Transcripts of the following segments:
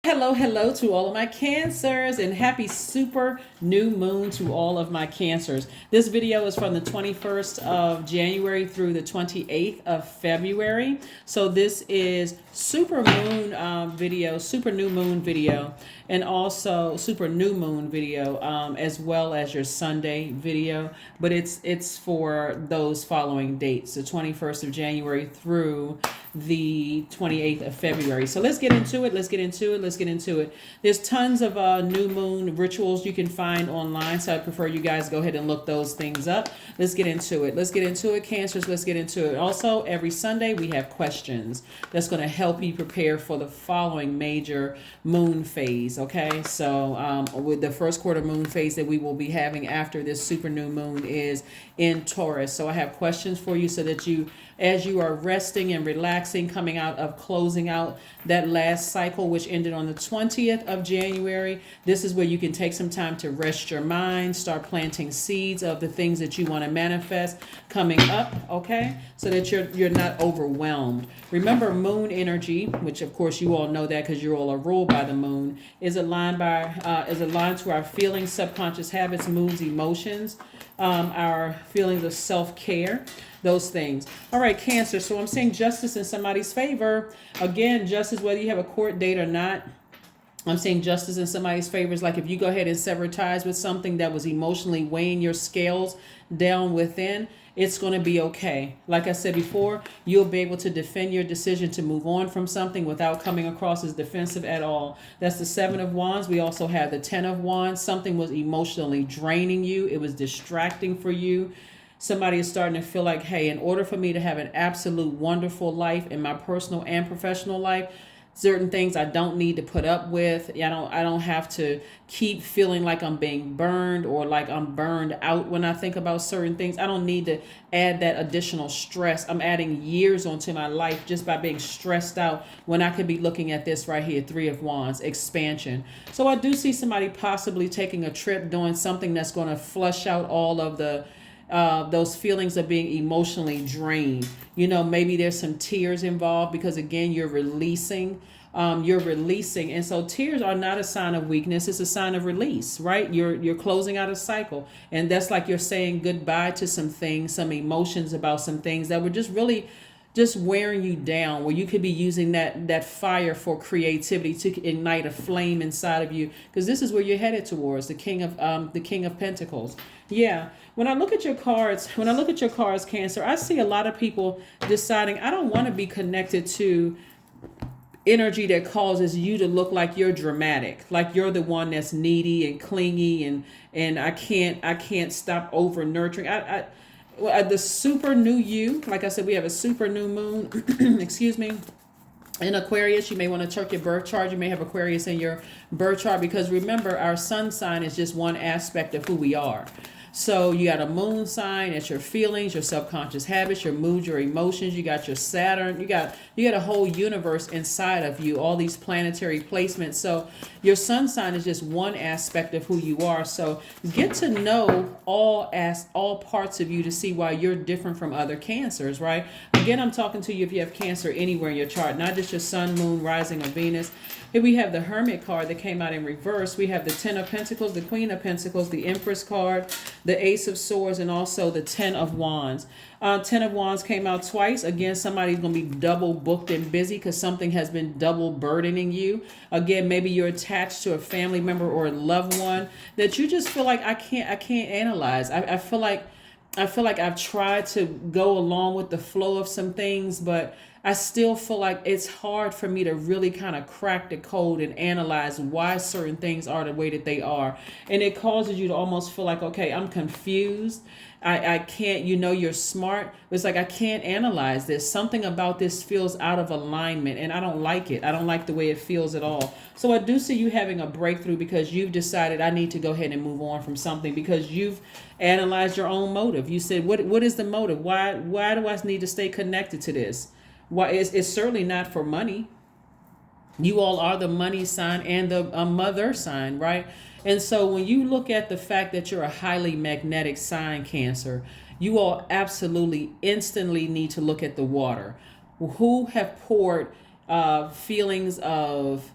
Hello to all of my cancers and happy super new moon to all of my cancers. This video is from the 21st of January through the 28th of February. So this is super moon super new moon video, and also super new moon video, as well as your Sunday video. But it's for those following dates, the 21st of January through the 28th of February. So let's get into it. Let's get into it. There's tons of new moon rituals you can find online. So I prefer you guys go ahead and look those things up. Let's get into it. Cancers. Let's get into it. Also, every Sunday we have questions that's going to help you prepare for the following major moon phase. Okay. So with the first quarter moon phase that we will be having after this super new moon is in Taurus. So I have questions for you so that as you are resting and relaxing, coming out of closing out that last cycle, which ended on the 20th of January, this is where you can take some time to rest your mind, start planting seeds of the things that you want to manifest coming up, okay? So that you're not overwhelmed. Remember, moon energy, which of course you all know that because you all are ruled by the moon, is aligned to our feelings, subconscious habits, moods, emotions, our feelings of self-care, those things. All right, Cancer. So I'm saying justice in somebody's favor. Again, justice, whether you have a court date or not. I'm saying justice in somebody's favor is like if you go ahead and sever ties with something that was emotionally weighing your scales down within, it's going to be okay. Like I said before, you'll be able to defend your decision to move on from something without coming across as defensive at all. That's the Seven of Wands. We also have the Ten of Wands. Something was emotionally draining you. It was distracting for you. Somebody is starting to feel like, hey, in order for me to have an absolute wonderful life in my personal and professional life, certain things I don't need to put up with. I don't have to keep feeling like I'm being burned or like I'm burned out when I think about certain things. I don't need to add that additional stress. I'm adding years onto my life just by being stressed out when I could be looking at this right here, Three of Wands, expansion. So I do see somebody possibly taking a trip, doing something that's going to flush out all of those feelings of being emotionally drained. Maybe there's some tears involved because again, you're releasing. And so tears are not a sign of weakness. It's a sign of release, right? You're closing out a cycle, and that's like you're saying goodbye to some things, some emotions about some things that were just wearing you down, where you could be using that fire for creativity to ignite a flame inside of you, because this is where you're headed towards the King of Pentacles. Yeah. When I look at your cards, Cancer, I see a lot of people deciding I don't want to be connected to energy that causes you to look like you're dramatic, like you're the one that's needy and clingy, and I can't stop over nurturing. The super new you, like I said, we have a super new moon, excuse me, in Aquarius. You may want to check your birth chart. You may have Aquarius in your birth chart, because remember, our sun sign is just one aspect of who we are. So you got a moon sign, it's your feelings, your subconscious habits, your moods, your emotions. You got your Saturn. You got a whole universe inside of you, all these planetary placements. So your sun sign is just one aspect of who you are. So get to know all parts of you to see why you're different from other Cancers, right? Again, I'm talking to you if you have Cancer anywhere in your chart, not just your sun, moon, rising, or Venus. Here we have the Hermit card that came out in reverse. We have the Ten of Pentacles, the Queen of Pentacles, the Empress card, the Ace of Swords, and also the Ten of Wands. Ten of Wands came out twice. Again, somebody's going to be double booked and busy because something has been double burdening you. Again, maybe you're attached to a family member or a loved one that you just feel like I can't analyze. I feel like I've tried to go along with the flow of some things, but I still feel like it's hard for me to really kind of crack the code and analyze why certain things are the way that they are. And it causes you to almost feel like, okay, I'm confused. I can't, you're smart. It's like, I can't analyze this. Something about this feels out of alignment, and I don't like it. I don't like the way it feels at all. So I do see you having a breakthrough because you've decided I need to go ahead and move on from something, because you've analyzed your own motive. You said, what is the motive? Why do I need to stay connected to this? Why it's certainly not for money. You all are the money sign and the mother sign, right? And so when you look at the fact that you're a highly magnetic sign, Cancer, you all absolutely instantly need to look at the water. Who have poured feelings of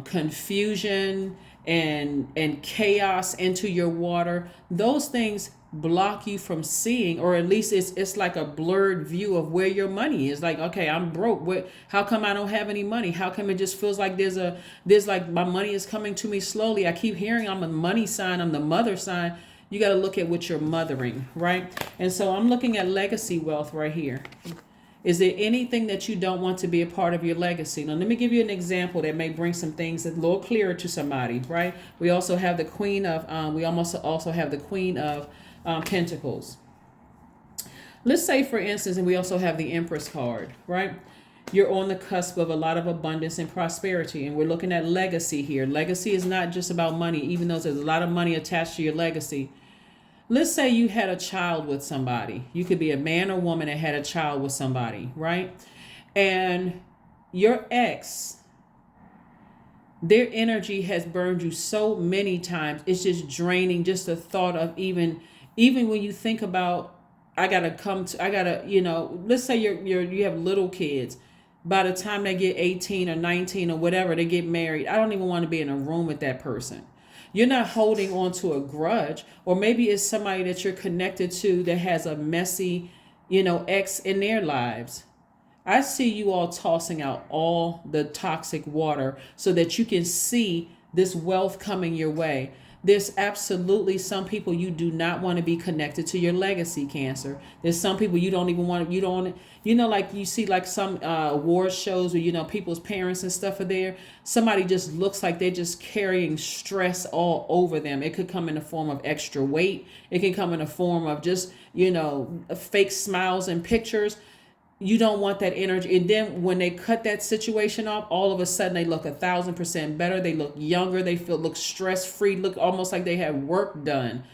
confusion and chaos into your water. Those things block you from seeing, or at least it's like a blurred view of where your money is. Like, okay, I'm broke. How come I don't have any money? How come it just feels like there's like my money is coming to me slowly? I keep hearing I'm a money sign, I'm the mother sign. You got to look at what you're mothering, right? And so I'm looking at legacy wealth right here. Is there anything that you don't want to be a part of your legacy? Now, let me give you an example that may bring some things a little clearer to somebody, right? We also have the Queen of, also have the Queen of Pentacles. Let's say, for instance, and we also have the Empress card, right? You're on the cusp of a lot of abundance and prosperity, and we're looking at legacy here. Legacy is not just about money, even though there's a lot of money attached to your legacy. Let's say you had a child with somebody. You could be a man or woman that had a child with somebody, right? And your ex, their energy has burned you so many times. It's just draining. Just the thought of even when you think about, let's say you have little kids. By the time they get 18 or 19 or whatever, they get married. I don't even want to be in a room with that person. You're not holding on to a grudge, or maybe it's somebody that you're connected to that has a messy, ex in their lives. I see you all tossing out all the toxic water so that you can see this wealth coming your way. There's absolutely some people you do not want to be connected to your legacy, Cancer. There's some people you don't even want, like you see like some award shows where, people's parents and stuff are there. Somebody just looks like they're just carrying stress all over them. It could come in the form of extra weight. It can come in the form of just, fake smiles and pictures. You don't want that energy. And then when they cut that situation off, all of a sudden they look 1,000% better. They look younger. They look stress-free, look almost like they have work done.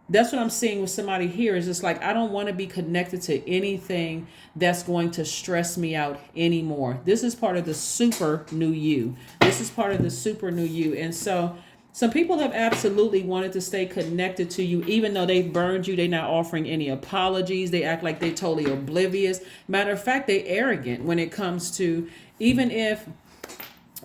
That's what I'm seeing with somebody here. Is just like, I don't want to be connected to anything that's going to stress me out anymore. This is part of the super new you. This is part of the super new you. And so some people have absolutely wanted to stay connected to you, even though they burned you. They're not offering any apologies. They act like they're totally oblivious. Matter of fact, they're arrogant when it comes to, even if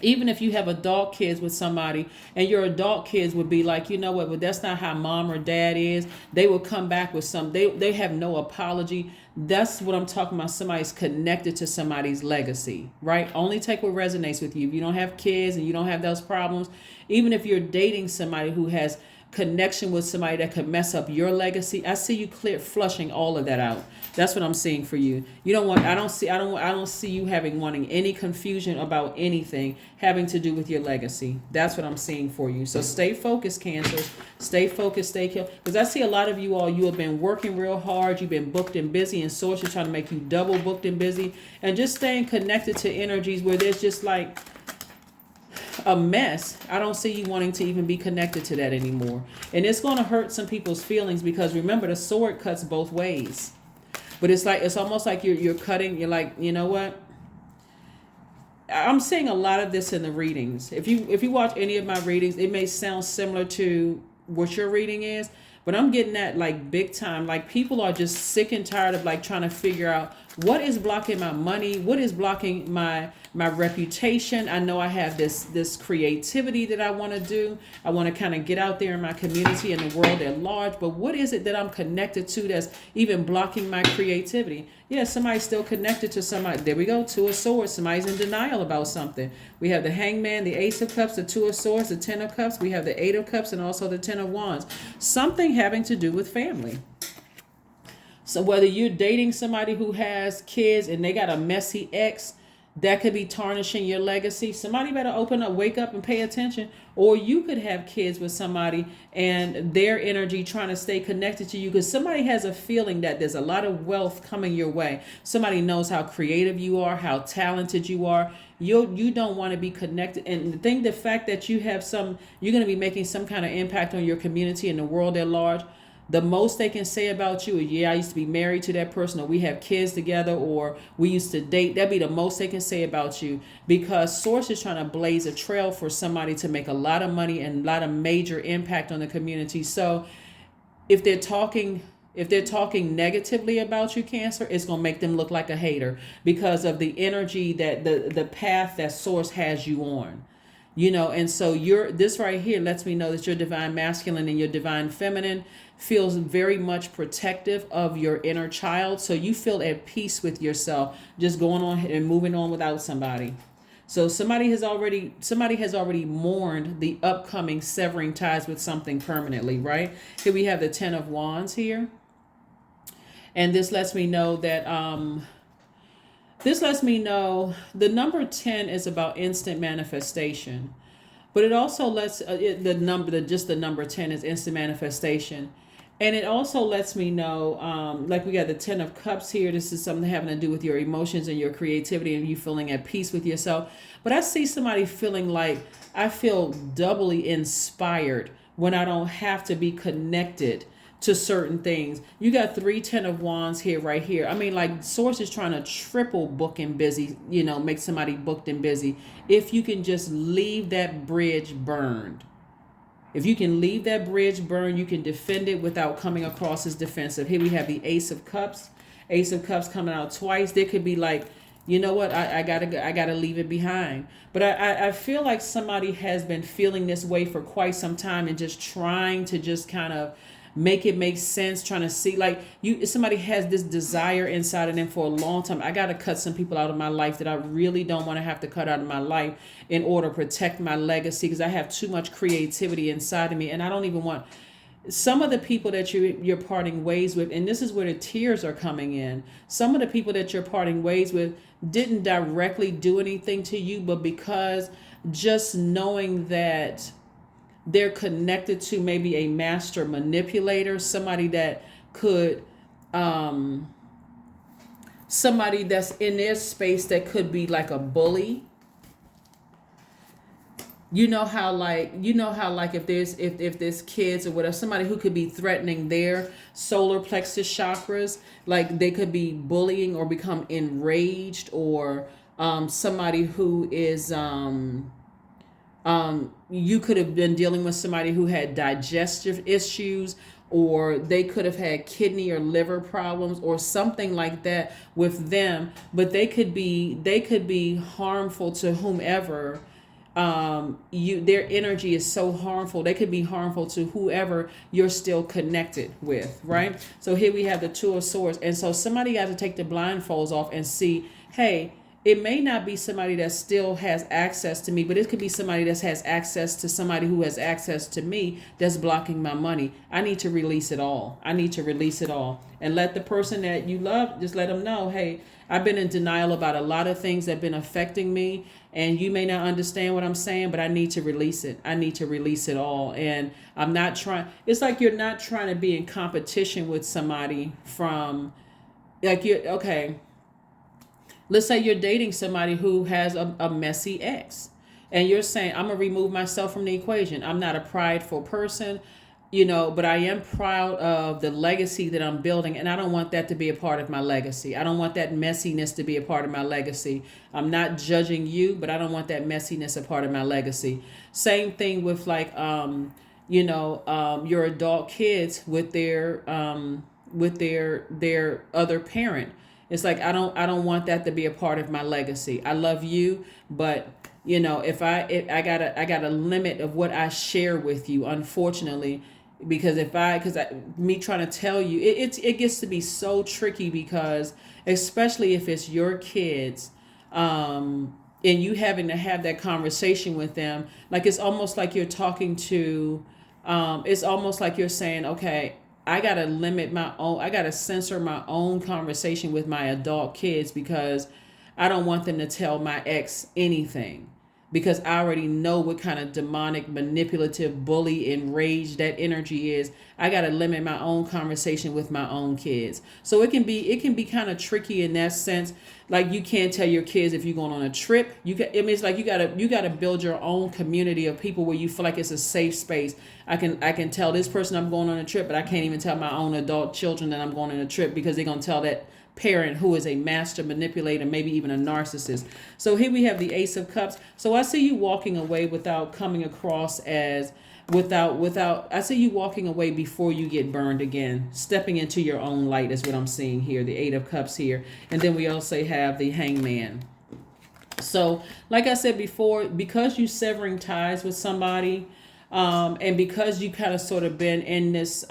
you have adult kids with somebody and your adult kids would be like, you know what, but that's not how mom or dad is. They will come back with they have no apology. That's what I'm talking about. Somebody's connected to somebody's legacy, right? Only take what resonates with you. If you don't have kids and you don't have those problems, even if you're dating somebody who has connection with somebody that could mess up your legacy, I see you flushing all of that out. That's what I'm seeing for you. I don't see you wanting any confusion about anything having to do with your legacy. That's what I'm seeing for you. So stay focused, Cancer. Stay focused, stay killed. Because I see a lot of you all, you have been working real hard. You've been booked and busy, and Source is trying to make you double booked and busy. And just staying connected to energies where there's just like a mess. I don't see you wanting to even be connected to that anymore. And it's going to hurt some people's feelings, because remember, the sword cuts both ways. But it's almost like you're cutting. You're like, you know what? I'm seeing a lot of this in the readings. If you watch any of my readings, it may sound similar to what your reading is, but I'm getting that like big time. Like, people are just sick and tired of like trying to figure out what is blocking my money, what is blocking my reputation. I know I have this creativity that I want to do. I want to kind of get out there in my community and the world at large. But what is it that I'm connected to that's even blocking my creativity? Yeah, somebody's still connected to somebody. There we go, Two of Swords. Somebody's in denial about something. We have the Hangman, the Ace of Cups, the Two of Swords, the Ten of Cups. We have the Eight of Cups, and also the Ten of Wands. Something having to do with family. So whether you're dating somebody who has kids and they got a messy ex, that could be tarnishing your legacy. Somebody better open up, wake up and pay attention. Or you could have kids with somebody and their energy trying to stay connected to you, because somebody has a feeling that there's a lot of wealth coming your way. Somebody knows how creative you are, how talented you are. You don't want to be connected. And the fact that you're going to be making some kind of impact on your community and the world at large. The most they can say about you is, yeah, I used to be married to that person, or we have kids together, or we used to date. That'd be the most they can say about you, because Source is trying to blaze a trail for somebody to make a lot of money and a lot of major impact on the community. So if they're talking If they're talking negatively about you, Cancer, it's going to make them look like a hater because of the energy that the path that source has you on. And so this right here lets me know that your divine masculine and your divine feminine feels very much protective of your inner child. So you feel at peace with yourself, just going on and moving on without somebody. So somebody has already mourned the upcoming severing ties with something permanently, right? Here we have the 10 of Wands here. And this lets me know that the number 10 is about instant manifestation. But it also lets the number 10 is instant manifestation. And it also lets me know, like we got the 10 of Cups here. This is something having to do with your emotions and your creativity and you feeling at peace with yourself. But I see somebody feeling like I feel doubly inspired when I don't have to be connected to certain things. You got 10 of Wands here, right here. I mean, like source is trying to triple book and busy, make somebody booked and busy. If you can just leave that bridge burned. If you can leave that bridge burned, you can defend it without coming across as defensive. Here we have the Ace of Cups. Ace of Cups coming out twice. There could be like, you know what, I gotta leave it behind. But I feel like somebody has been feeling this way for quite some time and just trying to just kind of make it make sense, trying to see like somebody has this desire inside of them for a long time. I got to cut some people out of my life that I really don't want to have to cut out of my life in order to protect my legacy, because I have too much creativity inside of me, and I don't even want some of the people that you're parting ways with. And this is where the tears are coming in. Some of the people that you're parting ways with didn't directly do anything to you, but because just knowing that they're connected to maybe a master manipulator, somebody that could, somebody that's in their space that could be like a bully. You know how like if there's kids or whatever, somebody who could be threatening their solar plexus chakras, like they could be bullying or become enraged, or somebody who is you could have been dealing with somebody who had digestive issues, or they could have had kidney or liver problems or something like that with them, but they could be harmful to whomever. Their energy is so harmful. They could be harmful to whoever you're still connected with, right? So here we have the Two of Swords. And so somebody got to take the blindfolds off and see, hey, it may not be somebody that still has access to me, but it could be somebody that has access to somebody who has access to me that's blocking my money. I need to release it all. I need to release it all. And let the person that you love, just let them know, hey, I've been in denial about a lot of things that have been affecting me, and you may not understand what I'm saying, but I need to release it. I need to release it all. And I'm not trying, it's like you're not trying to be in competition with somebody from, like, okay, let's say you're dating somebody who has a messy ex, and you're saying, I'm going to remove myself from the equation. I'm not a prideful person, but I am proud of the legacy that I'm building, and I don't want that to be a part of my legacy. I don't want that messiness to be a part of my legacy. I'm not judging you, but I don't want that messiness a part of my legacy. Same thing with like, your adult kids with their other parent. It's like, I don't want that to be a part of my legacy. I love you, but if I got a limit of what I share with you, unfortunately, because me trying to tell you, it gets to be so tricky, because especially if it's your kids, and you having to have that conversation with them, like it's almost like you're talking to, it's almost like you're saying, okay, I got to censor my own conversation with my adult kids, because I don't want them to tell my ex anything, because I already know what kind of demonic, manipulative, bully, enraged that energy is. I got to limit my own conversation with my own kids. So it can be kind of tricky in that sense. Like you can't tell your kids if you're going on a trip. It's like you got to build your own community of people where you feel like it's a safe space. I can tell this person I'm going on a trip, but I can't even tell my own adult children that I'm going on a trip, because they're going to tell that parent who is a master manipulator, maybe even a narcissist. So here we have the Ace of Cups. So I see you walking away without coming across as without I see you walking away before you get burned again, stepping into your own light is what I'm seeing here, the Eight of Cups here. And then we also have the Hangman. So like I said before, because you severing ties with somebody, and because you kind of sort of been in this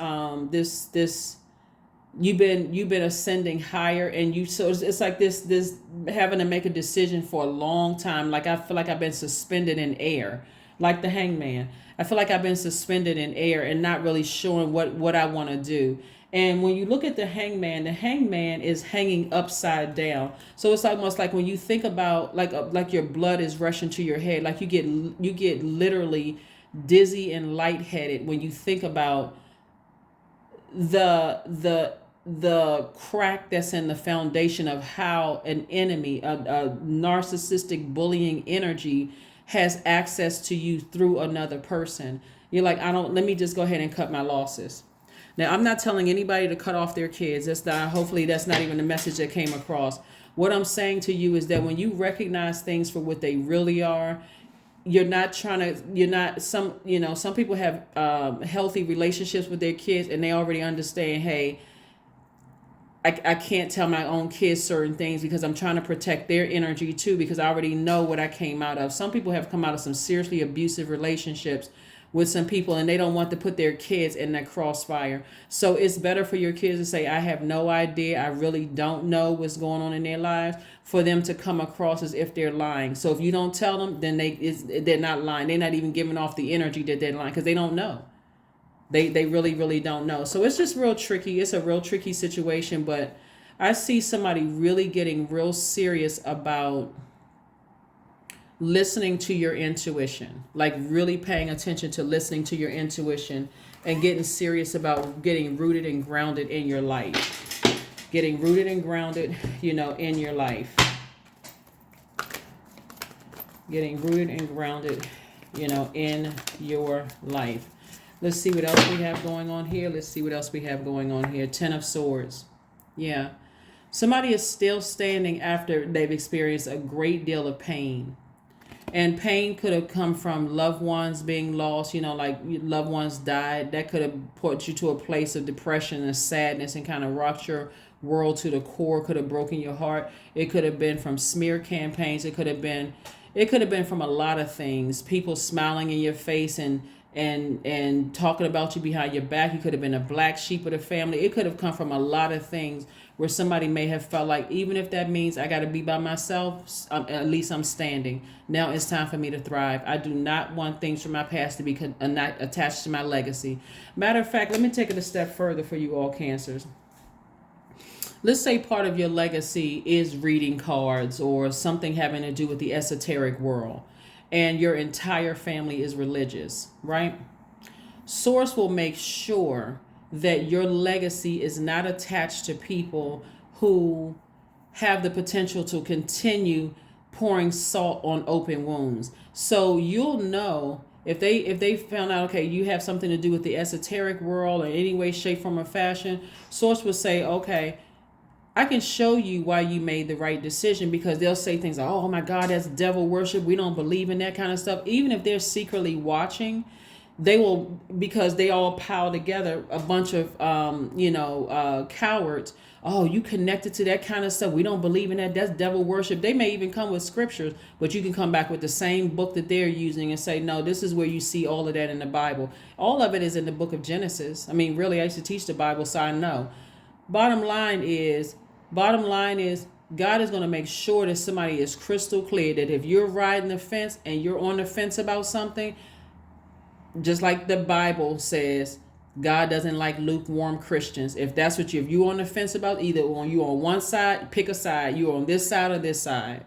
you've been ascending higher, and you, so it's like this having to make a decision for a long time. Like I feel like I've been suspended in air, like the Hangman. I feel like I've been suspended in air and not really sure what I want to do. And when you look at the Hangman is hanging upside down. So it's almost like when you think about like your blood is rushing to your head, like you get literally dizzy and lightheaded when you think about the crack that's in the foundation of how an enemy, a narcissistic bullying energy has access to you through another person. You're like, let me just go ahead and cut my losses. Now, I'm not telling anybody to cut off their kids. Hopefully that's not even the message that came across. What I'm saying to you is that when you recognize things for what they really are, some people have healthy relationships with their kids, and they already understand, hey, I can't tell my own kids certain things because I'm trying to protect their energy too, because I already know what I came out of. Some people have come out of some seriously abusive relationships with some people, and they don't want to put their kids in that crossfire. So it's better for your kids to say, I have no idea, I really don't know what's going on in their lives, for them to come across as if they're lying. So if you don't tell them, then they're not lying. They're not even giving off the energy that they're lying, because they don't know. They really, really don't know. So it's just real tricky. It's a real tricky situation, but I see somebody really getting real serious about listening to your intuition, like really paying attention to listening to your intuition and getting serious about getting rooted and grounded in your life. Getting rooted and grounded, in your life. Getting rooted and grounded, in your life. Let's see what else we have going on here. Ten of Swords. Yeah. Somebody is still standing after they've experienced a great deal of pain. And pain could have come from loved ones being lost, like loved ones died. That could have put you to a place of depression and sadness and kind of rocked your world to the core, could have broken your heart. It could have been from smear campaigns. It could have been from a lot of things. People smiling in your face and talking about you behind your back. You could have been a black sheep of the family. It could have come from a lot of things where somebody may have felt like, even if that means I got to be by myself, at least I'm standing. Now it's time for me to thrive. I do not want things from my past to be not attached to my legacy. Matter of fact, let me take it a step further for you all Cancers. Let's say part of your legacy is reading cards or something having to do with the esoteric world, and your entire family is religious, right? Source will make sure that your legacy is not attached to people who have the potential to continue pouring salt on open wounds. So you'll know if they found out, okay, you have something to do with the esoteric world in any way, shape, form, or fashion. Source will say, okay, I can show you why you made the right decision, because they'll say things like, oh my God, that's devil worship. We don't believe in that kind of stuff. Even if they're secretly watching, they will, because they all pile together a bunch of, cowards. Oh, you connected to that kind of stuff. We don't believe in that. That's devil worship. They may even come with scriptures, but you can come back with the same book that they're using and say, no, this is where you see all of that in the Bible. All of it is in the book of Genesis. I mean, really, I used to teach the Bible, so I know. Bottom line is, God is going to make sure that somebody is crystal clear that if you're riding the fence and you're on the fence about something, just like the Bible says, God doesn't like lukewarm Christians. If that's what if you're on the fence about, either you on one side, pick a side. You're on this side or this side,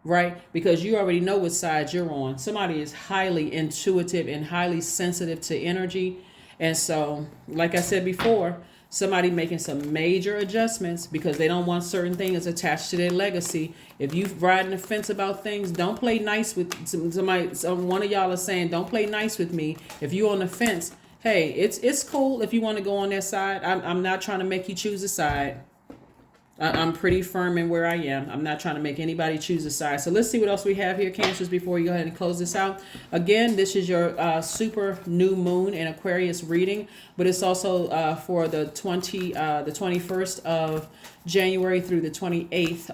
right? Because you already know what side you're on. Somebody is highly intuitive and highly sensitive to energy. And so, like I said before, somebody making some major adjustments because they don't want certain things attached to their legacy. If you riding the fence about things, don't play nice with somebody. One of y'all is saying, don't play nice with me. If you're on the fence, hey, it's cool if you want to go on that side. I'm not trying to make you choose a side. I'm pretty firm in where I am. I'm not trying to make anybody choose a side. So let's see what else we have here, Cancers, before we go ahead and close this out. Again, this is your super new moon and Aquarius reading, but it's also for the 21st of January through the 28th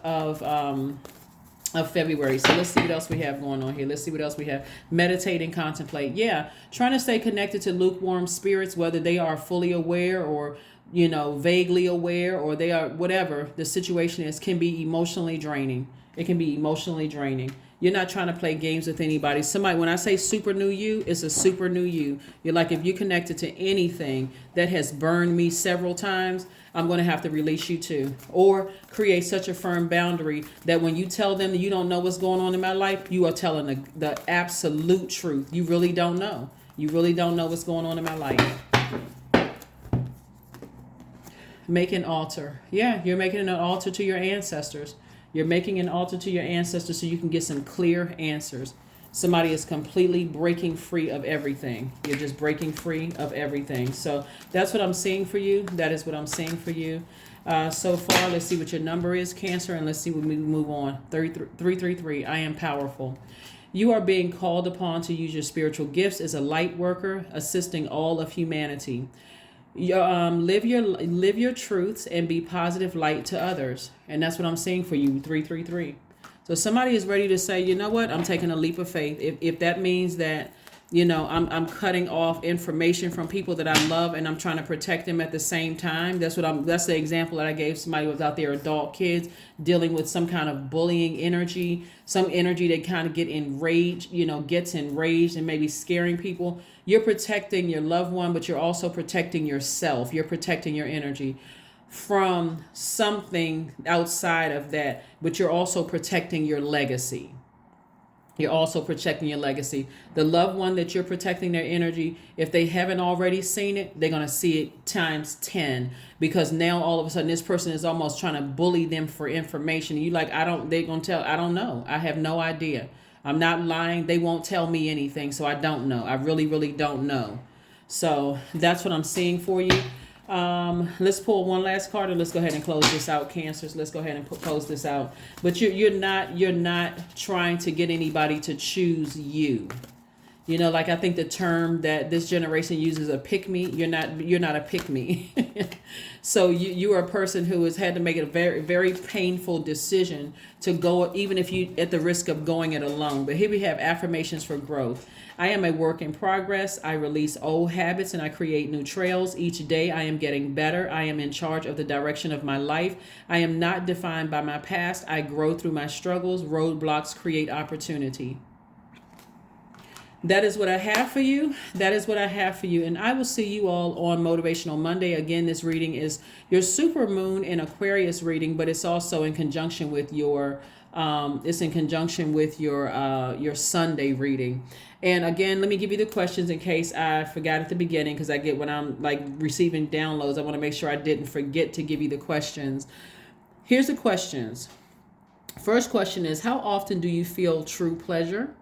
of February. So let's see what else we have going on here. Let's see what else we have. Meditate and contemplate. Yeah, trying to stay connected to lukewarm spirits, whether they are fully aware or vaguely aware, or they are, whatever the situation is, can be emotionally draining. It can be emotionally draining. You're not trying to play games with anybody. Somebody, when I say super new you, it's a super new you. You're like, if you're connected to anything that has burned me several times, I'm going to have to release you too. Or create such a firm boundary that when you tell them that you don't know what's going on in my life, you are telling the absolute truth. You really don't know. You really don't know what's going on in my life. Make an altar. Yeah, you're making an altar to your ancestors. You're making an altar to your ancestors so you can get some clear answers. Somebody is completely breaking free of everything. You're just breaking free of everything. So that's what I'm seeing for you. That is what I'm seeing for you. So far, let's see what your number is, Cancer, and let's see when we move on. 333, I am powerful. You are being called upon to use your spiritual gifts as a light worker, assisting all of humanity. Live your truths and be positive light to others, and that's what I'm seeing for you. 333. So somebody is ready to say, you know what, I'm taking a leap of faith. If that means that I'm cutting off information from people that I love, and I'm trying to protect them at the same time. That's the example that I gave somebody without their adult kids dealing with some kind of bullying energy, some energy that kind of gets enraged and maybe scaring people. You're protecting your loved one, but you're also protecting yourself. You're protecting your energy from something outside of that, but you're also protecting your legacy. You're also protecting your legacy. The loved one that you're protecting their energy, if they haven't already seen it, they're going to see it times 10, because now all of a sudden this person is almost trying to bully them for information. You like, they're going to tell, I don't know. I have no idea. I'm not lying. They won't tell me anything. So I don't know. I really, really don't know. So that's what I'm seeing for you. Let's pull one last card and let's go ahead and close this out, Cancers. Let's go ahead and close this out. But you're not trying to get anybody to choose you. Like I think the term that this generation uses, a pick me. You're not a pick me. So you are a person who has had to make a very, very painful decision to go, even if you at the risk of going it alone. But here we have affirmations for growth. I am a work in progress. I release old habits and I create new trails. Each day I am getting better. I am in charge of the direction of my life. I am not defined by my past. I grow through my struggles. Roadblocks create opportunity. That is what I have for you. That is what I have for you. And I will see you all on Motivational Monday. Again, this reading is your super moon and Aquarius reading, but it's also in conjunction with your your Sunday reading. And again, let me give you the questions in case I forgot at the beginning, because I get when I'm like receiving downloads, I want to make sure I didn't forget to give you the questions. Here's the questions. First question is, how often do you feel true pleasure?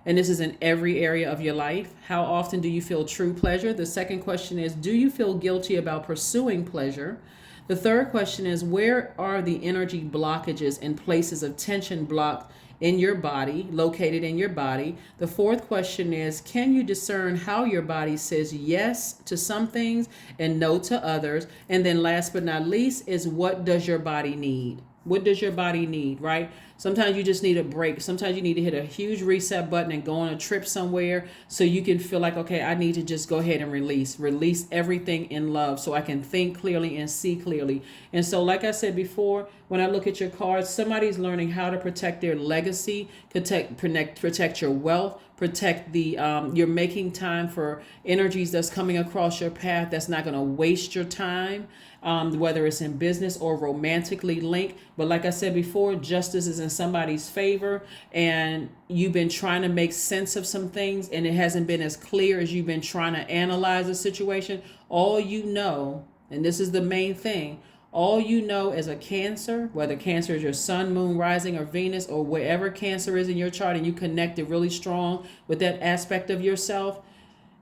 And this is in every area of your life. How often do you feel true pleasure? The second question is, do you feel guilty about pursuing pleasure? The third question is, where are the energy blockages and places of tension blocked in your body, located in your body? The fourth question is, can you discern how your body says yes to some things and no to others? And then last but not least is, what does your body need? What does your body need, right? Sometimes you just need a break. Sometimes you need to hit a huge reset button and go on a trip somewhere so you can feel like, okay, I need to just go ahead and release everything in love so I can think clearly and see clearly. And so, like I said before, when I look at your cards, somebody's learning how to protect their legacy, protect your wealth, protect you're making time for energies that's coming across your path that's not going to waste your time, whether it's in business or romantically linked. But like I said before, justice is in somebody's favor, and you've been trying to make sense of some things and it hasn't been as clear as you've been trying to analyze a situation. All you know, and this is the main thing, all you know as a Cancer, whether Cancer is your sun, moon, rising, or Venus, or wherever Cancer is in your chart, and you connected really strong with that aspect of yourself,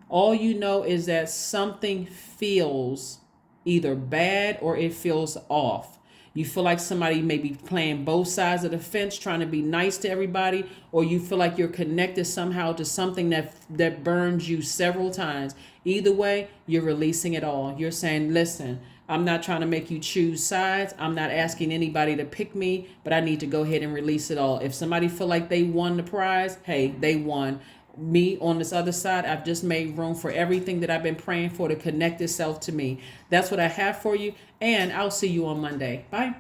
all you know is that something feels either bad or it feels off. You feel like somebody may be playing both sides of the fence, trying to be nice to everybody, or you feel like you're connected somehow to something that burns you several times. Either way, you're releasing it all. You're saying, listen, I'm not trying to make you choose sides. I'm not asking anybody to pick me, but I need to go ahead and release it all. If somebody feel like they won the prize, hey, they won. Me on this other side, I've just made room for everything that I've been praying for to connect itself to me. That's what I have for you, and I'll see you on Monday. Bye.